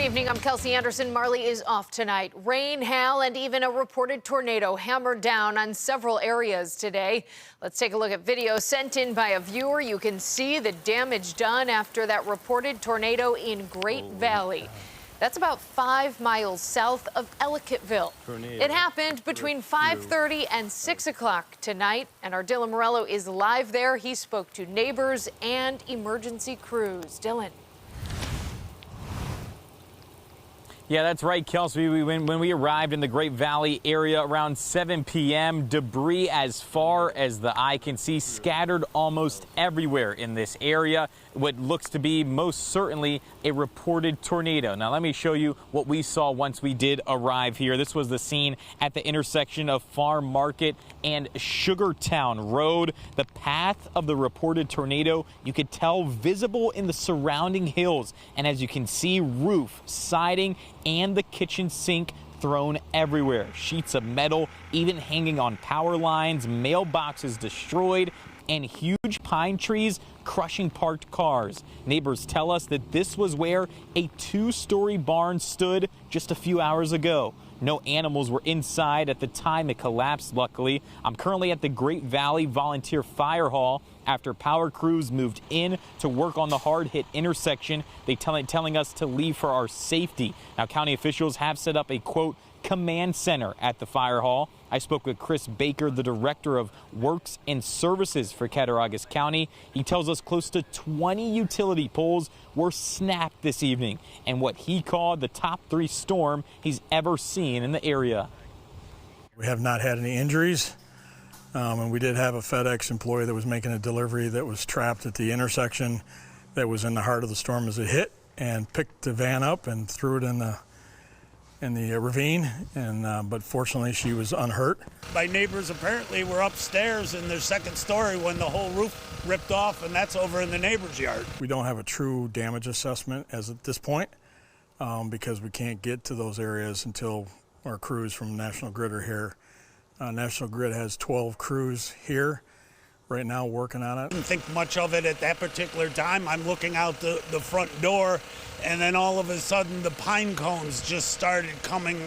evening. I'm Kelsey Anderson. Marley is off tonight. Rain, hail, and even a reported tornado hammered down on several areas today. Let's take a look at video sent in by a viewer. You can see the damage done after that reported tornado in Great Valley. That's about 5 miles south of Ellicottville. It happened between 5:30 and 6 o'clock tonight, and our Dylan Morello is live there. He spoke to neighbors and emergency crews. Dylan. Yeah, that's right, Kelsey. When we arrived in the Great Valley area around 7 p.m., debris as far as the eye can see scattered almost everywhere in this area. What looks to be most certainly a reported tornado. Now, let me show you what we saw once we did arrive here. This was the scene at the intersection of Farm Market and Sugartown Road. The path of the reported tornado, you could tell visible in the surrounding hills. And as you can see, roof, siding, and the kitchen sink thrown everywhere. Sheets of metal even hanging on power lines, mailboxes destroyed, and huge pine trees crushing parked cars. Neighbors tell us that this was where a 2-story barn stood just a few hours ago. No animals were inside at the time it collapsed, luckily. I'm currently at the Great Valley Volunteer Fire Hall after power crews moved in to work on the hard-hit intersection. They telling us to leave for our safety. Now, county officials have set up a, quote, command center at the fire hall. I spoke with Chris Baker, the director of Works and Services for Cattaraugus County. He tells us close to 20 utility poles were snapped this evening, and what he called the top 3 storm he's ever seen in the area. We have not had any injuries, and we did have a FedEx employee that was making a delivery that was trapped at the intersection that was in the heart of the storm as it hit, and picked the van up and threw it in the ravine, and but fortunately she was unhurt. My neighbors apparently were upstairs in their second story when the whole roof ripped off, and that's over in the neighbor's yard. We don't have a true damage assessment as at this point because we can't get to those areas until our crews from National Grid are here. National Grid has 12 crews here right now working on it. I didn't think much of it at that particular time. I'm looking out the front door, and then all of a sudden the pine cones just started coming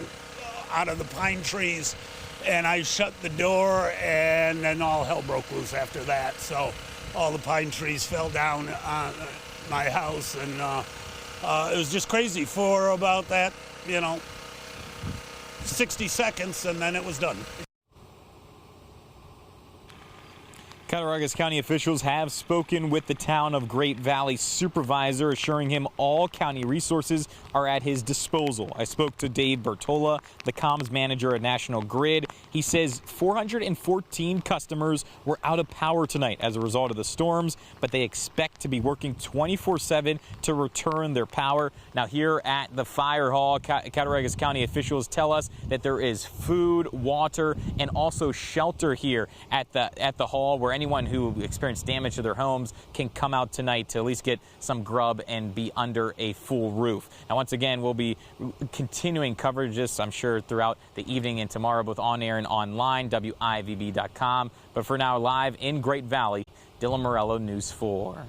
out of the pine trees, and I shut the door, and then all hell broke loose after that. So all the pine trees fell down on my house, and it was just crazy for about that, 60 seconds, and then it was done. Cattaraugus County officials have spoken with the town of Great Valley supervisor, assuring him all county resources are at his disposal. I spoke to Dave Bertola, the comms manager at National Grid. He says 414 customers were out of power tonight as a result of the storms, but they expect to be working 24/7 to return their power. Now, here at the fire hall, Cattaraugus County officials tell us that there is food, water, and also shelter here at the hall, where anyone who experienced damage to their homes can come out tonight to at least get some grub and be under a full roof. Now, once again, we'll be continuing coverages, I'm sure, throughout the evening and tomorrow, both on air and online, WIVB.com. But for now, live in Great Valley, Dylan Morello, News 4.